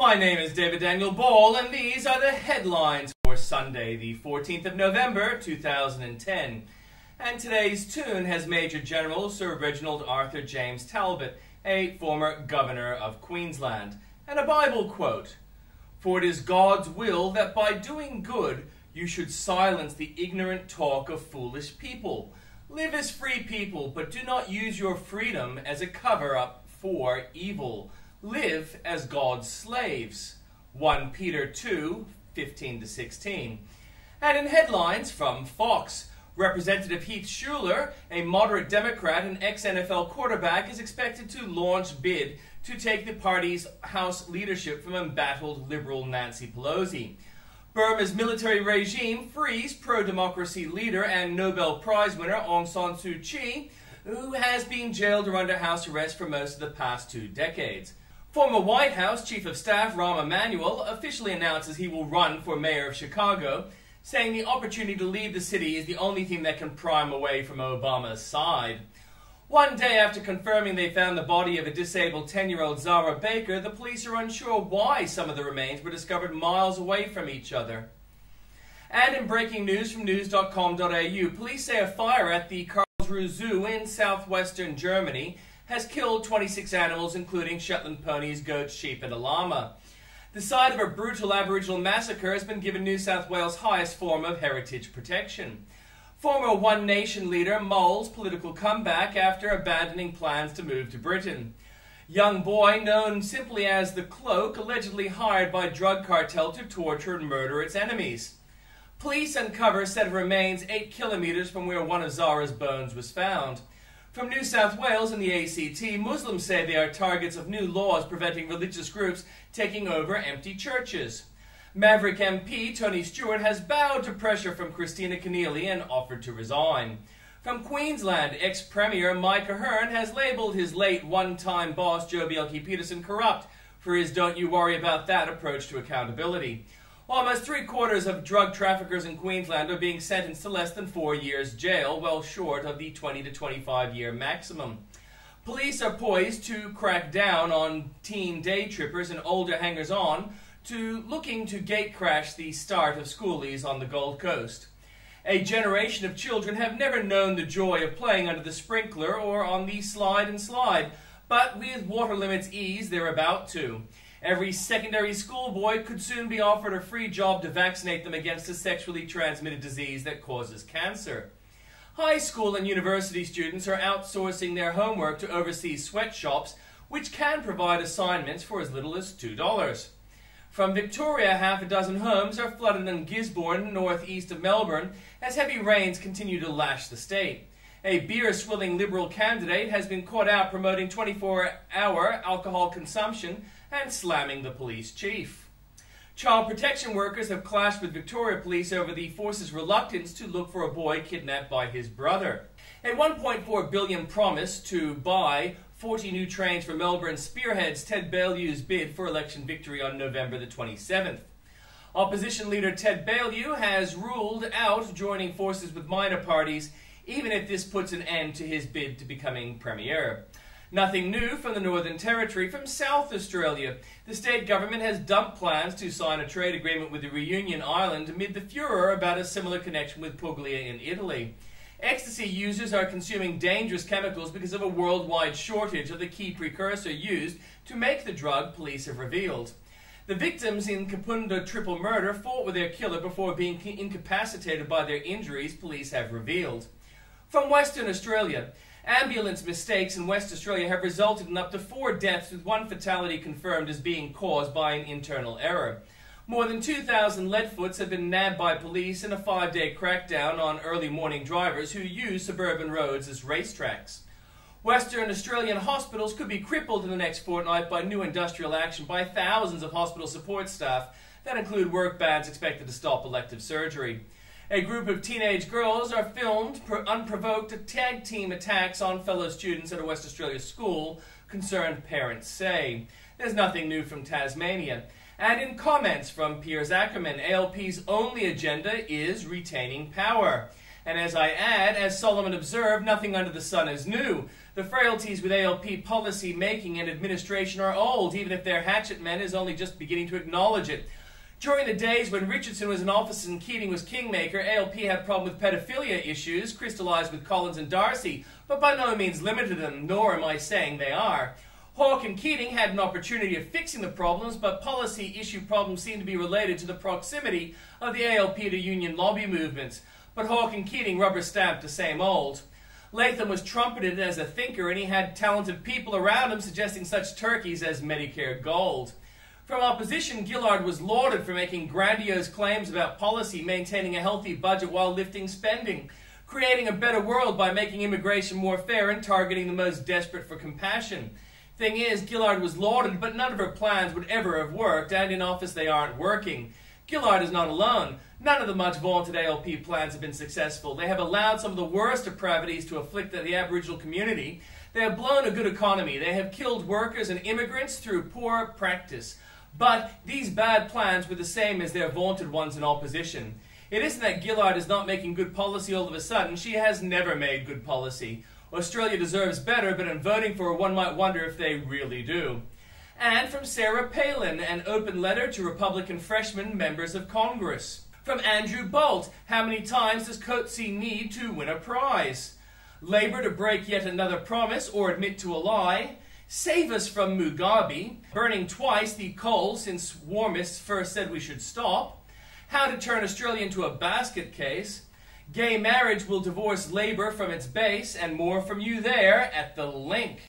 My name is David Daniel Ball, and these are the headlines for Sunday, the 14th of November, 2010. And today's tune has Major General Sir Reginald Arthur James Talbot, a former governor of Queensland, and a Bible quote. For it is God's will that by doing good you should silence the ignorant talk of foolish people. Live as free people, but do not use your freedom as a cover-up for evil. Live as God's slaves. 1 Peter 2, 15-16. And in headlines from Fox, Representative Heath Shuler, a moderate Democrat and ex-NFL quarterback, is expected to launch bid to take the party's House leadership from embattled liberal Nancy Pelosi. Burma's military regime frees pro-democracy leader and Nobel Prize winner Aung San Suu Kyi, who has been jailed or under house arrest for most of the past 2 decades. Former White House Chief of Staff Rahm Emanuel officially announces he will run for mayor of Chicago, saying the opportunity to leave the city is the only thing that can pry him away from Obama's side. One day after confirming they found the body of a disabled 10-year-old Zara Baker, the police are unsure why some of the remains were discovered miles away from each other. And in breaking news from news.com.au, police say a fire at the Karlsruhe Zoo in southwestern Germany has killed 26 animals, including Shetland ponies, goats, sheep, and a llama. The site of a brutal Aboriginal massacre has been given New South Wales' highest form of heritage protection. Former One Nation leader mulls political comeback after abandoning plans to move to Britain. Young boy, known simply as the Cloak, allegedly hired by drug cartel to torture and murder its enemies. Police uncover set of remains 8 kilometers from where one of Zara's bones was found. From New South Wales and the ACT, Muslims say they are targets of new laws preventing religious groups taking over empty churches. Maverick MP Tony Stewart has bowed to pressure from Christina Keneally and offered to resign. From Queensland, ex-Premier Mike Ahern has labelled his late one-time boss Joh Bjelke-Petersen corrupt for his "don't you worry about that" approach to accountability. Almost 3/4 of drug traffickers in Queensland are being sentenced to less than 4 years jail, well short of the 20 to 25-year maximum. Police are poised to crack down on teen day trippers and older hangers-on looking to gatecrash the start of schoolies on the Gold Coast. A generation of children have never known the joy of playing under the sprinkler or on the slide and slide, but with water limits eased, they're about to. Every secondary school boy could soon be offered a free job to vaccinate them against a sexually transmitted disease that causes cancer. High school and university students are outsourcing their homework to overseas sweatshops, which can provide assignments for as little as $2. From Victoria, half a dozen homes are flooded in Gisborne, northeast of Melbourne, as heavy rains continue to lash the state. A beer-swilling Liberal candidate has been caught out promoting 24-hour alcohol consumption and slamming the police chief. Child protection workers have clashed with Victoria Police over the force's reluctance to look for a boy kidnapped by his brother. A $1.4 billion promise to buy 40 new trains for Melbourne spearheads Ted Baillieu's bid for election victory on November the 27th. Opposition leader Ted Baillieu has ruled out joining forces with minor parties, even if this puts an end to his bid to becoming premier. Nothing new from the Northern Territory. From South Australia, the state government has dumped plans to sign a trade agreement with the Reunion Island amid the furor about a similar connection with Puglia in Italy. Ecstasy users are consuming dangerous chemicals because of a worldwide shortage of the key precursor used to make the drug, police have revealed. The victims in Kapunda triple murder fought with their killer before being incapacitated by their injuries, police have revealed. From Western Australia, ambulance mistakes in West Australia have resulted in up to 4 deaths, with 1 fatality confirmed as being caused by an internal error. More than 2,000 leadfoots have been nabbed by police in a 5-day crackdown on early morning drivers who use suburban roads as racetracks. Western Australian hospitals could be crippled in the next fortnight by new industrial action by thousands of hospital support staff that include work bans expected to stop elective surgery. A group of teenage girls are filmed unprovoked tag team attacks on fellow students at a West Australia school, concerned parents say. There's nothing new from Tasmania. And in comments from Piers Ackerman, ALP's only agenda is retaining power. And as I add, as Solomon observed, nothing under the sun is new. The frailties with ALP policy making and administration are old, even if their hatchet man is only just beginning to acknowledge it. During the days when Richardson was in office and Keating was kingmaker, ALP had problem with pedophilia issues, crystallized with Collins and Darcy, but by no means limited them, nor am I saying they are. Hawke and Keating had an opportunity of fixing the problems, but policy issue problems seem to be related to the proximity of the ALP to union lobby movements. But Hawke and Keating rubber-stamped the same old. Latham was trumpeted as a thinker, and he had talented people around him suggesting such turkeys as Medicare Gold. From opposition, Gillard was lauded for making grandiose claims about policy, maintaining a healthy budget while lifting spending, creating a better world by making immigration more fair and targeting the most desperate for compassion. Thing is, Gillard was lauded, but none of her plans would ever have worked, and in office they aren't working. Gillard is not alone. None of the much vaunted ALP plans have been successful. They have allowed some of the worst depravities to afflict the Aboriginal community. They have blown a good economy. They have killed workers and immigrants through poor practice. But these bad plans were the same as their vaunted ones in opposition. It isn't that Gillard is not making good policy all of a sudden. She has never made good policy. Australia deserves better, but in voting for her, one might wonder if they really do. And from Sarah Palin, an open letter to Republican freshman members of Congress. From Andrew Bolt, how many times does Coetzee need to win a prize? Labour to break yet another promise or admit to a lie. Save us from Mugabe. Burning twice the coal since warmists first said we should stop. How to turn Australia into a basket case. Gay marriage will divorce Labour from its base, and more from you there at The Link.